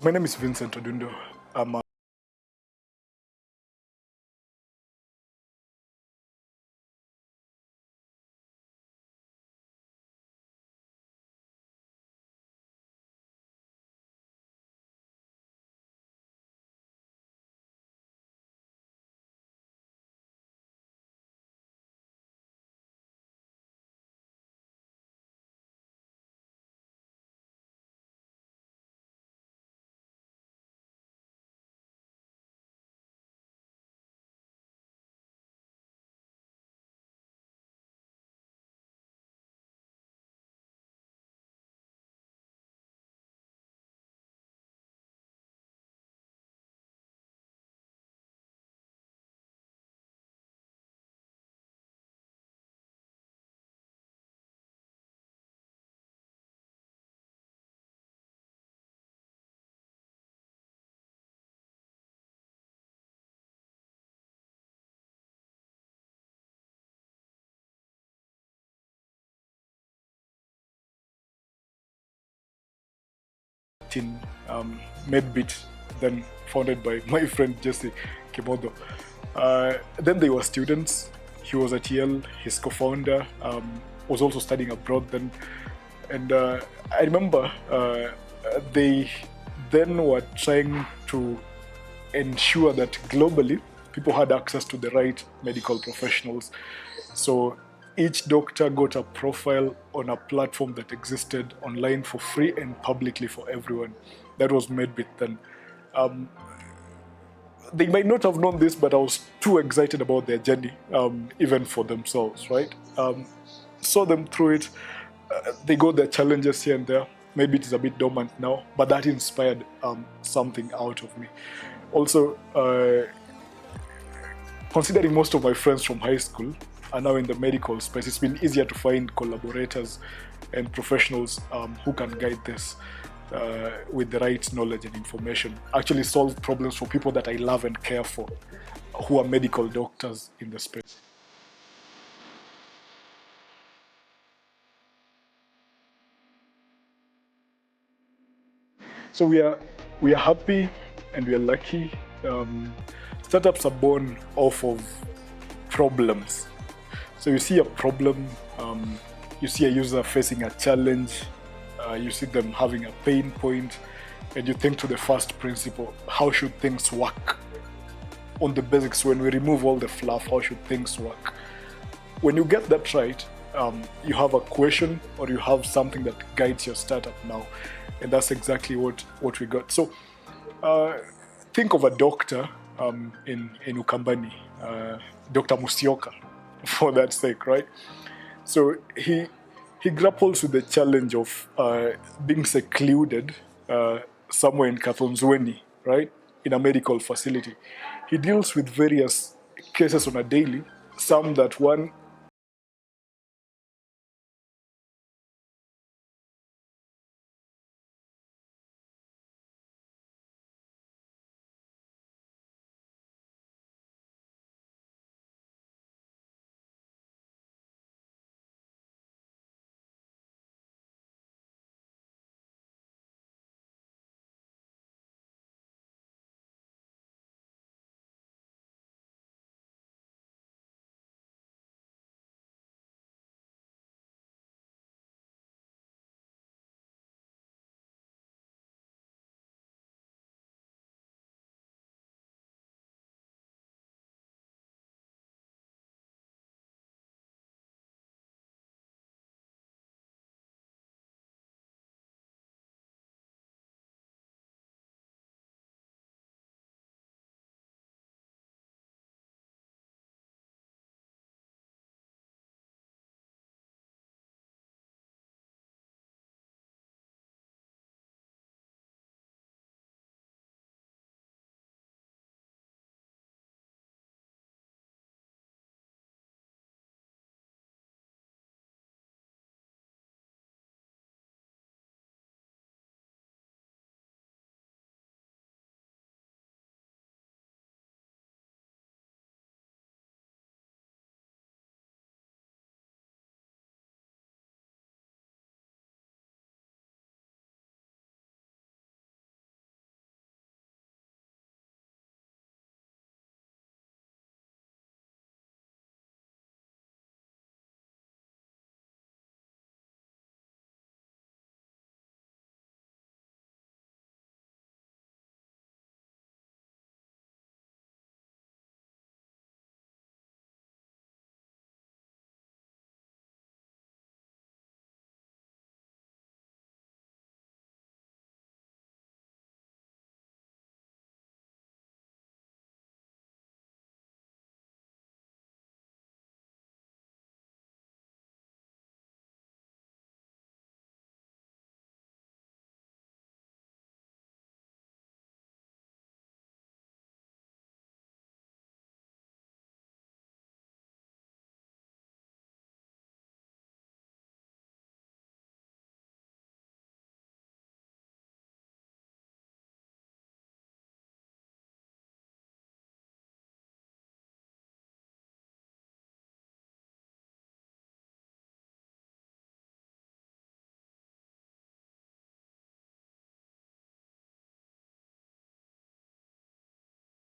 My name is Vincent Odundo. I'm a teen Medbit, then founded by my friend Jesse Kimodo. Then they were students. He was at Yale. His co-founder was also studying abroad then. And I remember they then were trying to ensure that globally people had access to the right medical professionals. So each doctor got a profile on a platform that existed online for free and publicly for everyone. That was Medbit then. They might not have known this, but I was too excited about their journey, even for themselves, right? Saw them through it. They got their challenges here and there. Maybe it is a bit dormant now, but that inspired something out of me. Also, considering most of my friends from high school are now in the medical space, it's been easier to find collaborators and professionals who can guide this with the right knowledge and information. Actually solve problems for people that I love and care for, who are medical doctors in the space. So we are happy and we are lucky. Startups are born off of problems. So you see a problem, you see a user facing a challenge, you see them having a pain point, and you think to the first principle: how should things work? On the basics, when we remove all the fluff, how should things work? When you get that right, you have a question or you have something that guides your startup now, and that's exactly what we got. So think of a doctor in Ukambani, Dr. Musioka, for that sake, right? So he grapples with the challenge of being secluded somewhere in Kathonzweni, right, in a medical facility. He deals with various cases on a daily, some that one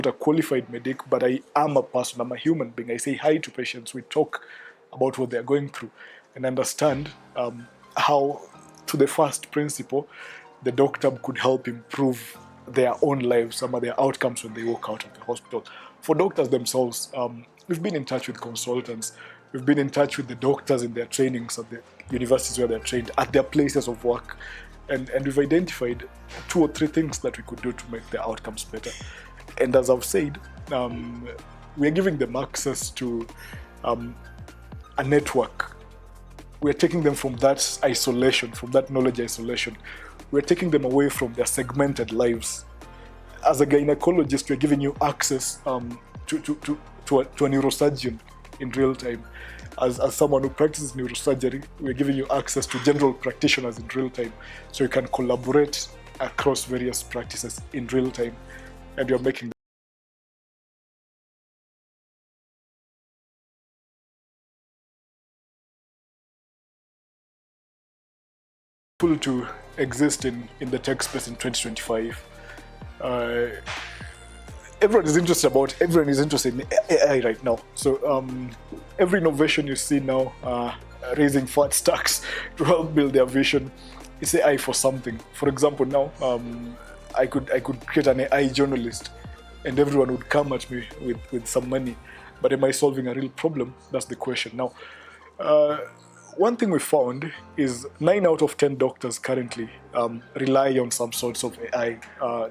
a qualified medic, but I am a person, I'm a human being. I say hi to patients, we talk about what they're going through and understand how, to the first principle, the doctor could help improve their own lives, some of their outcomes when they walk out of the hospital. For doctors themselves, we've been in touch with consultants, we've been in touch with the doctors in their trainings at the universities where they're trained, at their places of work, and we've identified 2 or 3 things that we could do to make their outcomes better. And as I've said, we're giving them access to a network. We're taking them from that isolation, from that knowledge isolation. We're taking them away from their segmented lives. As a gynecologist, we're giving you access to a neurosurgeon in real time. As someone who practices neurosurgery, we're giving you access to general practitioners in real time. So you can collaborate across various practices in real time, and you're making to exist in the tech space in 2025. Everyone is interested in AI right now. So every innovation you see now, raising fat stacks to help build their vision, is AI for something. For example, now I could create an AI journalist, and everyone would come at me with some money. But am I solving a real problem? That's the question. Now, one thing we found is 9 out of 10 doctors currently rely on some sorts of AI.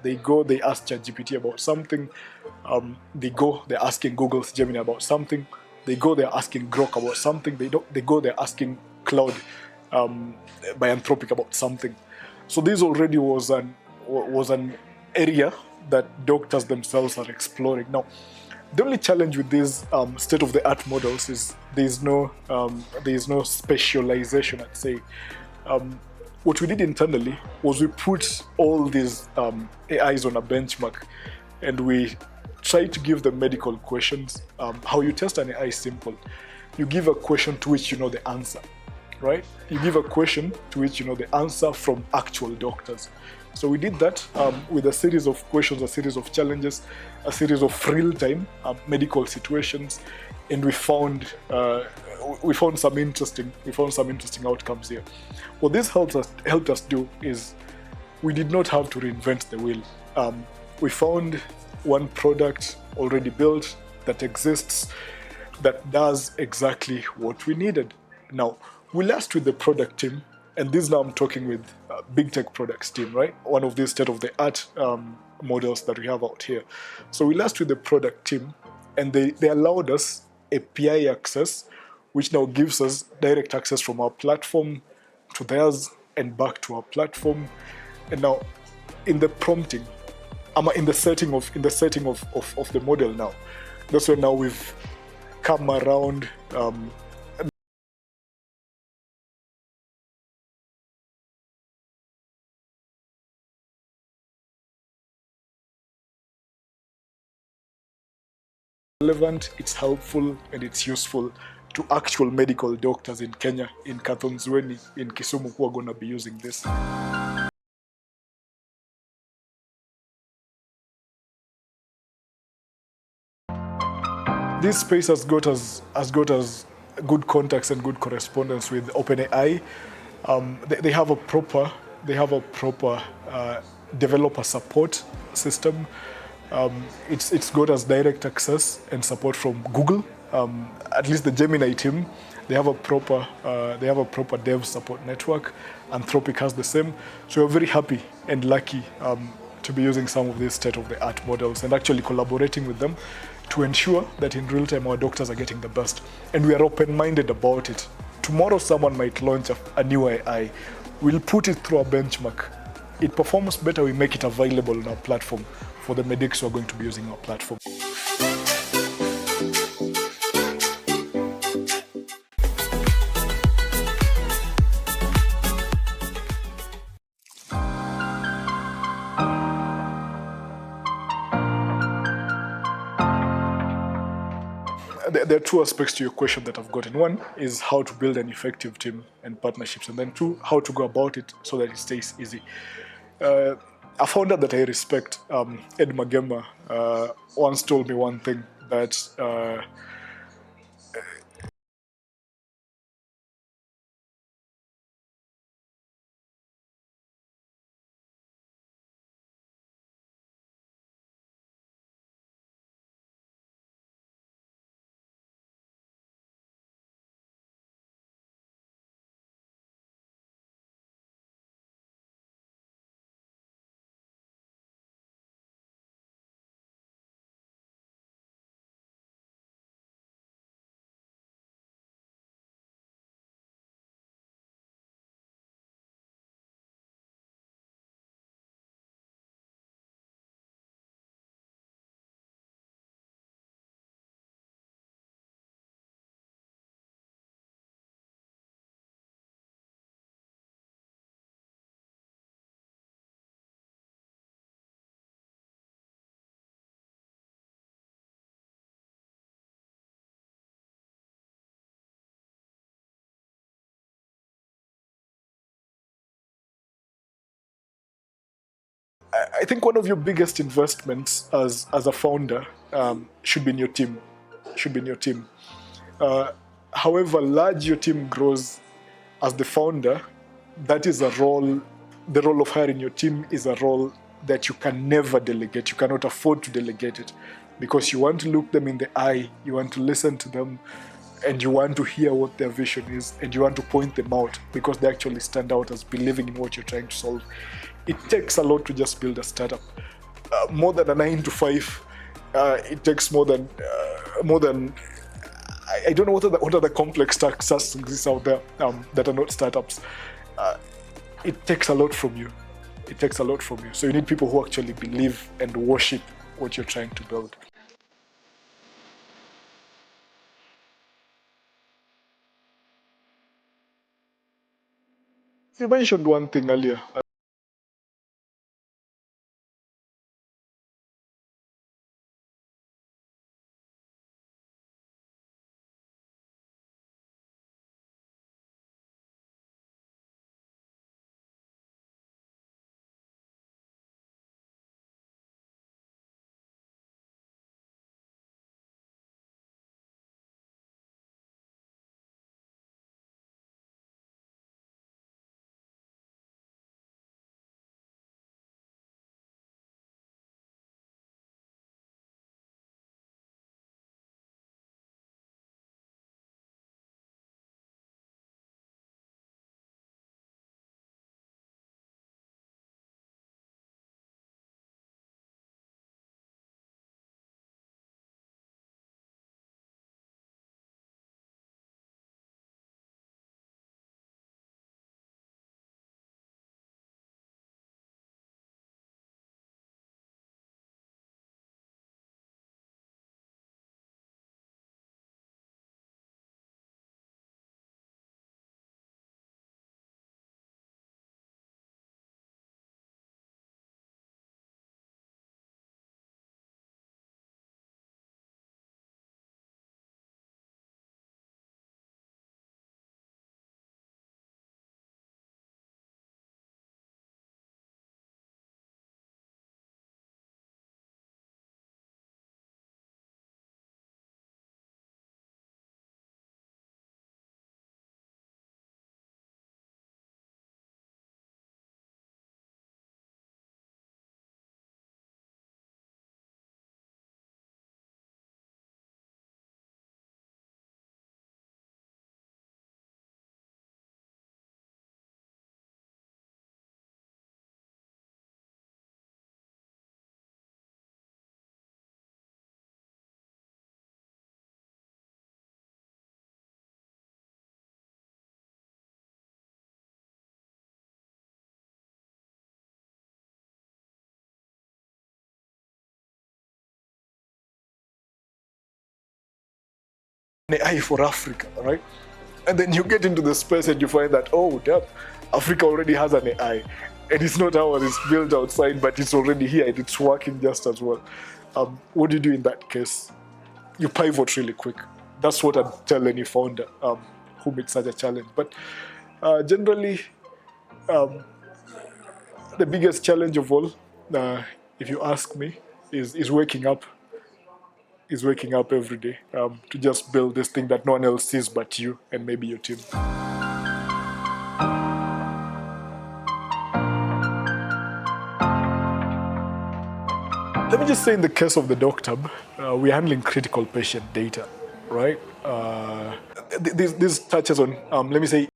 They ask ChatGPT about something. They're asking Google's Gemini about something. They're asking Grok about something. They're asking Cloud by Anthropic about something. So this already was an area that doctors themselves are exploring. Now, the only challenge with these state-of-the-art models is there is no specialization, I'd say. What we did internally was we put all these AIs on a benchmark, and we tried to give them medical questions. How you test an AI is simple. You give a question to which you know the answer, right? You give a question to which you know the answer from actual doctors. So we did that with a series of questions, a series of challenges, a series of real-time medical situations, and we found some interesting outcomes here. What this helped us do is we did not have to reinvent the wheel. We found one product already built that exists that does exactly what we needed. Now, we asked with the product team, and this now I'm talking with big tech products team, right? One of these state-of-the-art models that we have out here. So we asked with the product team, and they allowed us API access, which now gives us direct access from our platform to theirs and back to our platform. And now, in the prompting, in the setting of the model now, that's where now we've come around. Relevant, it's helpful, and it's useful to actual medical doctors in Kenya, in Kathonzweni, in Kisumu, who are going to be using this. This space has got us good contacts and good correspondence with OpenAI. They have a proper developer support system. It's got us direct access and support from Google. At least the Gemini team, they have a proper dev support network. Anthropic has the same. So we're very happy and lucky to be using some of these state-of-the-art models and actually collaborating with them to ensure that in real time our doctors are getting the best. And we are open-minded about it. Tomorrow someone might launch a new AI. We'll put it through a benchmark. It performs better, we make it available on our platform for the medics who are going to be using our platform. There are 2 aspects to your question that I've gotten. One is how to build an effective team and partnerships, and then 2, how to go about it so that it stays easy. a founder that I respect, Ed Magema, once told me one thing that I think one of your biggest investments as a founder should be in your team. Should be in your team. Uh, However large your team grows, as the founder, that is a role. The role of hiring your team is a role that you can never delegate. You cannot afford to delegate it, because you want to look them in the eye, you want to listen to them, and you want to hear what their vision is, and you want to point them out because they actually stand out as believing in what you're trying to solve. It takes a lot to just build a startup. More than a 9 to 5. It takes more than I don't know what are the complex tasks exist out there that are not startups. It takes a lot from you. It takes a lot from you. So you need people who actually believe and worship what you're trying to build. You mentioned one thing earlier. AI for Africa, right? And then you get into the space and you find that, oh, damn, Africa already has an AI. And it's not ours, it's built outside, but it's already here and it's working just as well. What do you do in that case? You pivot really quick. That's what I'd tell any founder who meets such a challenge. But generally, the biggest challenge of all if you ask me, is waking up, is waking up every day to just build this thing that no one else sees but you and maybe your team. Let me just say, in the case of the doctor, we're handling critical patient data, right? This touches on, let me say,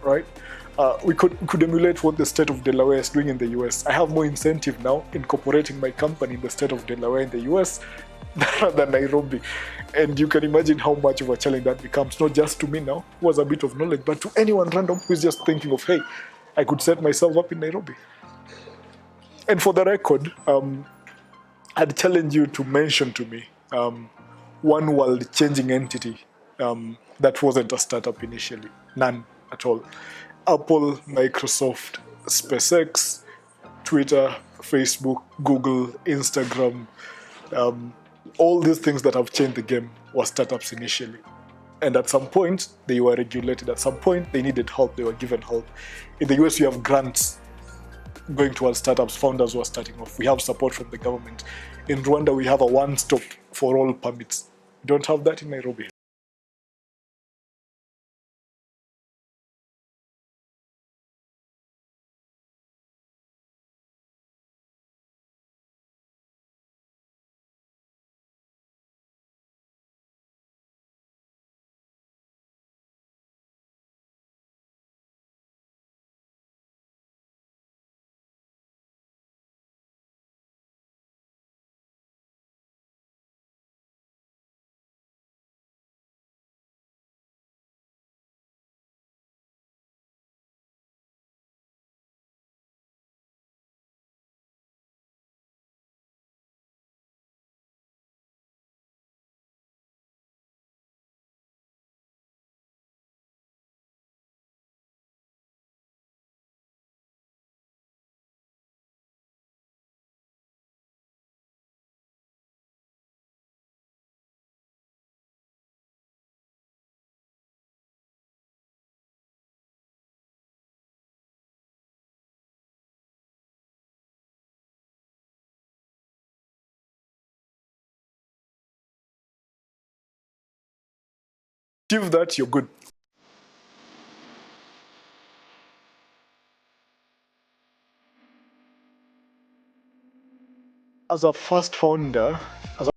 right? We could emulate what the state of Delaware is doing in the US. I have more incentive now incorporating my company in the state of Delaware in the US than Nairobi. And you can imagine how much of a challenge that becomes, not just to me now, who has a bit of knowledge, but to anyone random who's just thinking of, hey, I could set myself up in Nairobi. And for the record, I'd challenge you to mention to me one world changing entity that wasn't a startup initially. None at all. Apple, Microsoft, SpaceX, Twitter, Facebook, Google, Instagram, all these things that have changed the game were startups initially. And at some point, they were regulated. At some point, they needed help. They were given help. In the US, you have grants going towards startups, founders who are starting off. We have support from the government. In Rwanda, we have a one-stop for all permits. We don't have that in Nairobi. Achieve that, you're good. as a first founder, as a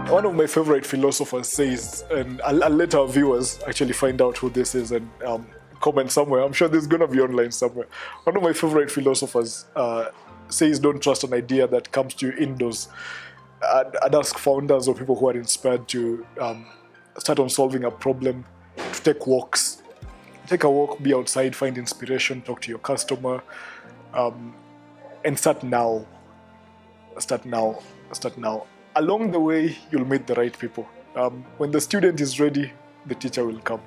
one of my favorite philosophers says, and I'll let our viewers actually find out who this is and comment somewhere. I'm sure this is going to be online somewhere. One of my favorite philosophers says, don't trust an idea that comes to you indoors. I'd ask founders or people who are inspired to start on solving a problem to take walks. Take a walk, be outside, find inspiration, talk to your customer, and start now. Start now. Start now. Along the way, you'll meet the right people. When the student is ready, the teacher will come.